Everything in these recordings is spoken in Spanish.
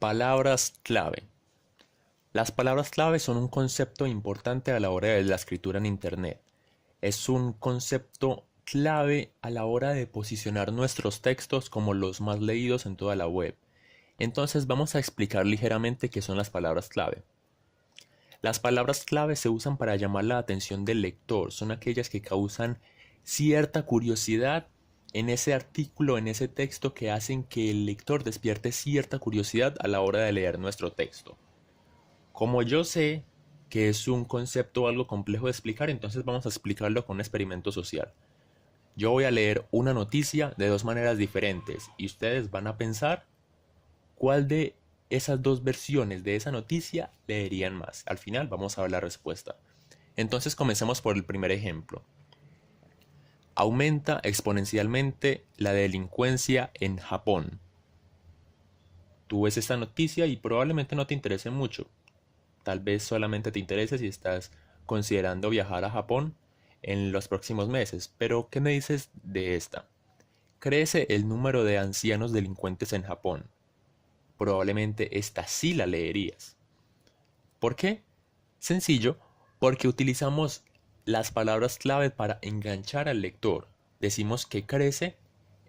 Palabras clave. Las palabras clave son un concepto importante a la hora de la escritura en Internet. Es un concepto clave a la hora de posicionar nuestros textos como los más leídos en toda la web. Entonces vamos a explicar ligeramente qué son las palabras clave. Las palabras clave se usan para llamar la atención del lector. Son aquellas que causan cierta curiosidad en ese artículo, en ese texto, que hacen que el lector despierte cierta curiosidad a la hora de leer nuestro texto. Como yo sé que es un concepto algo complejo de explicar, entonces vamos a explicarlo con un experimento social. Yo voy a leer una noticia de dos maneras diferentes y ustedes van a pensar cuál de esas dos versiones de esa noticia leerían más. Al final vamos a ver la respuesta. Entonces comencemos por el primer ejemplo. Aumenta exponencialmente la delincuencia en Japón. Tú ves esta noticia y probablemente no te interese mucho. Tal vez solamente te interese si estás considerando viajar a Japón en los próximos meses. Pero, ¿qué me dices de esta? Crece el número de ancianos delincuentes en Japón. Probablemente esta sí la leerías. ¿Por qué? Sencillo, porque utilizamos las palabras clave para enganchar al lector. Decimos que crece,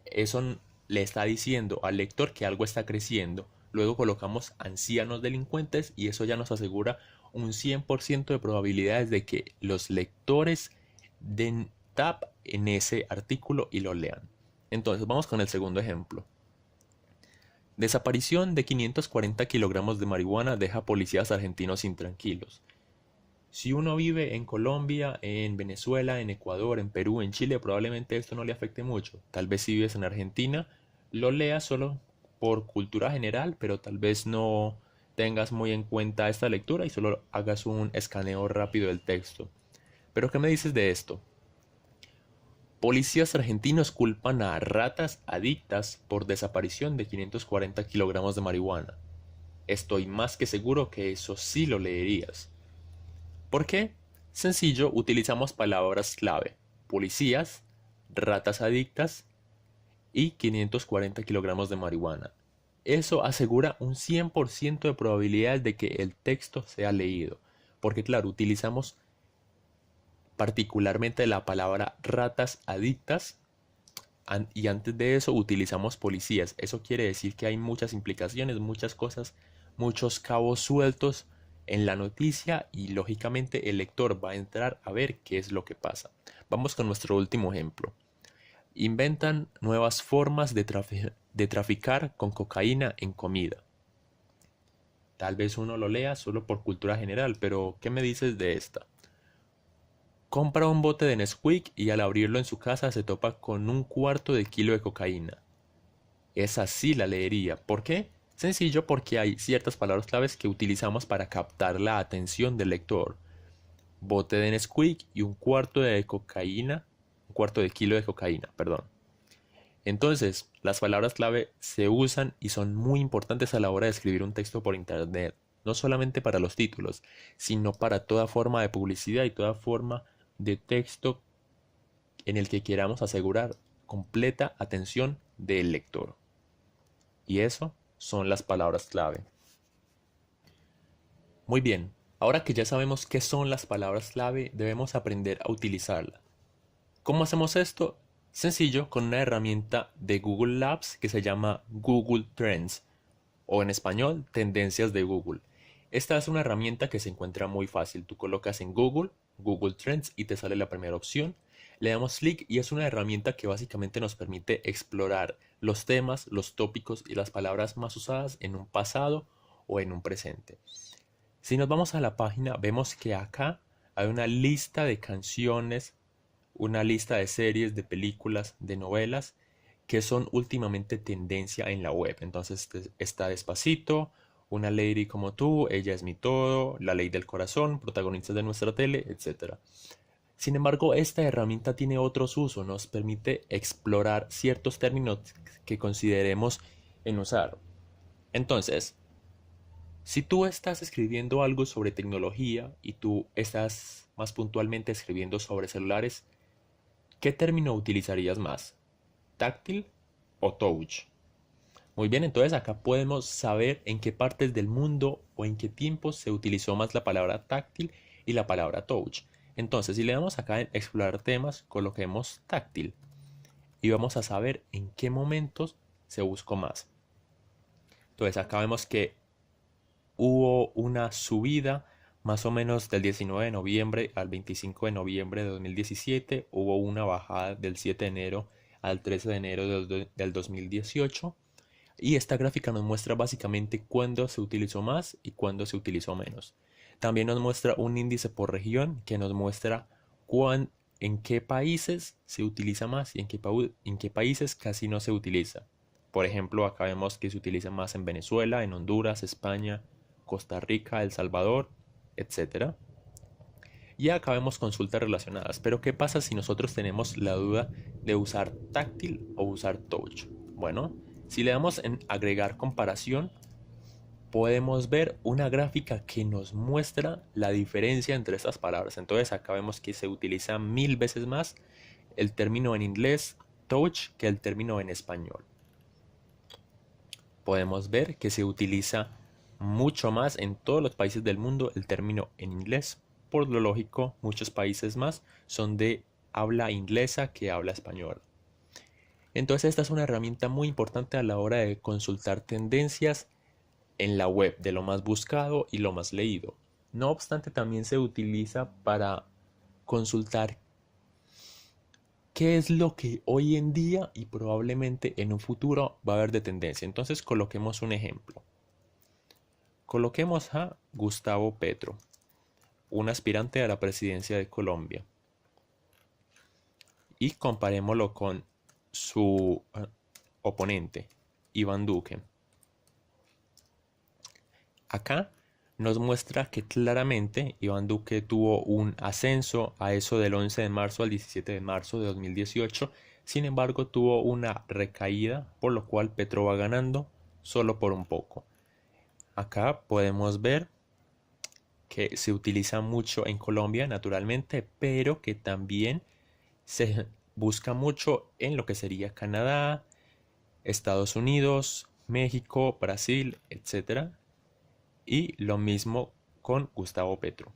eso le está diciendo al lector que algo está creciendo. Luego colocamos ancianos delincuentes y eso ya nos asegura un 100% de probabilidades de que los lectores den tap en ese artículo y lo lean. Entonces vamos con el segundo ejemplo. Desaparición de 540 kilogramos de marihuana deja policías argentinos intranquilos. Si uno vive en Colombia, en Venezuela, en Ecuador, en Perú, en Chile, probablemente esto no le afecte mucho. Tal vez si vives en Argentina, lo leas solo por cultura general, pero tal vez no tengas muy en cuenta esta lectura y solo hagas un escaneo rápido del texto. Pero ¿qué me dices de esto? Policías argentinos culpan a ratas adictas por desaparición de 540 kilogramos de marihuana. Estoy más que seguro que eso sí lo leerías. ¿Por qué? Sencillo, utilizamos palabras clave: policías, ratas adictas y 540 kilogramos de marihuana. Eso asegura un 100% de probabilidades de que el texto sea leído, porque claro, utilizamos particularmente la palabra ratas adictas y antes de eso utilizamos policías. Eso quiere decir que hay muchas implicaciones, muchas cosas, muchos cabos sueltos en la noticia y lógicamente el lector va a entrar a ver qué es lo que pasa. Vamos con nuestro último ejemplo. Inventan nuevas formas de traficar con cocaína en comida. Tal vez uno lo lea solo por cultura general, pero ¿qué me dices de esta? Compra un bote de Nesquik y al abrirlo en su casa se topa con un cuarto de kilo de cocaína. Esa sí la leería. ¿Por qué? Sencillo, porque hay ciertas palabras claves que utilizamos para captar la atención del lector. Bote de Nesquik y un cuarto de cocaína, un cuarto de kilo de cocaína, perdón. Entonces, las palabras clave se usan y son muy importantes a la hora de escribir un texto por internet, no solamente para los títulos, sino para toda forma de publicidad y toda forma de texto en el que queramos asegurar completa atención del lector. Y eso son las palabras clave. Muy bien, ahora que ya sabemos qué son las palabras clave, debemos aprender a utilizarlas. ¿Cómo hacemos esto? Sencillo, con una herramienta de Google Labs que se llama Google Trends, o en español, Tendencias de Google. Esta es una herramienta que se encuentra muy fácil. Tú colocas en Google, Google Trends y te sale la primera opción. Le damos clic y es una herramienta que básicamente nos permite explorar los temas, los tópicos y las palabras más usadas en un pasado o en un presente. Si nos vamos a la página, vemos que acá hay una lista de canciones, una lista de series, de películas, de novelas que son últimamente tendencia en la web. Entonces está Despacito, Una Lady como tú, Ella es mi todo, La Ley del Corazón, Protagonistas de nuestra tele, etc. Sin embargo, esta herramienta tiene otros usos, nos permite explorar ciertos términos que consideremos en usar. Entonces, si tú estás escribiendo algo sobre tecnología y tú estás más puntualmente escribiendo sobre celulares, ¿qué término utilizarías más? ¿Táctil o touch? Muy bien, entonces acá podemos saber en qué partes del mundo o en qué tiempos se utilizó más la palabra táctil y la palabra touch. Entonces, si le damos acá en explorar temas, coloquemos táctil y vamos a saber en qué momentos se buscó más. Entonces, acá vemos que hubo una subida más o menos del 19 de noviembre al 25 de noviembre de 2017. Hubo una bajada del 7 de enero al 13 de enero del 2018. Y esta gráfica nos muestra básicamente cuándo se utilizó más y cuándo se utilizó menos. También nos muestra un índice por región que nos muestra en qué países se utiliza más y en qué países casi no se utiliza. Por ejemplo, acá vemos que se utiliza más en Venezuela, en Honduras, España, Costa Rica, El Salvador, etcétera. Y acá vemos consultas relacionadas. Pero ¿qué pasa si nosotros tenemos la duda de usar táctil o usar touch? Bueno, si le damos en agregar comparación, podemos ver una gráfica que nos muestra la diferencia entre estas palabras. Entonces acá vemos que se utiliza 1000 veces más el término en inglés touch que el término en español. Podemos ver que se utiliza mucho más en todos los países del mundo el término en inglés. Por lo lógico, muchos países más son de habla inglesa que habla español. Entonces esta es una herramienta muy importante a la hora de consultar tendencias en la web, de lo más buscado y lo más leído. No obstante, también se utiliza para consultar qué es lo que hoy en día y probablemente en un futuro va a haber de tendencia. Entonces coloquemos un ejemplo. Coloquemos a Gustavo Petro, un aspirante a la presidencia de Colombia, y comparémoslo con su oponente, Iván Duque. Acá nos muestra que claramente Iván Duque tuvo un ascenso a eso del 11 de marzo al 17 de marzo de 2018. Sin embargo, tuvo una recaída, por lo cual Petro va ganando solo por un poco. Acá podemos ver que se utiliza mucho en Colombia, naturalmente, pero que también se busca mucho en lo que sería Canadá, Estados Unidos, México, Brasil, etc. Y lo mismo con Gustavo Petro.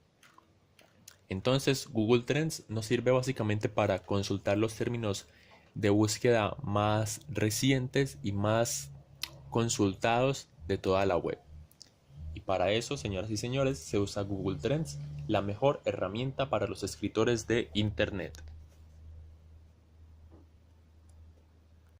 Entonces, Google Trends nos sirve básicamente para consultar los términos de búsqueda más recientes y más consultados de toda la web. Y para eso, señoras y señores, se usa Google Trends, la mejor herramienta para los escritores de Internet.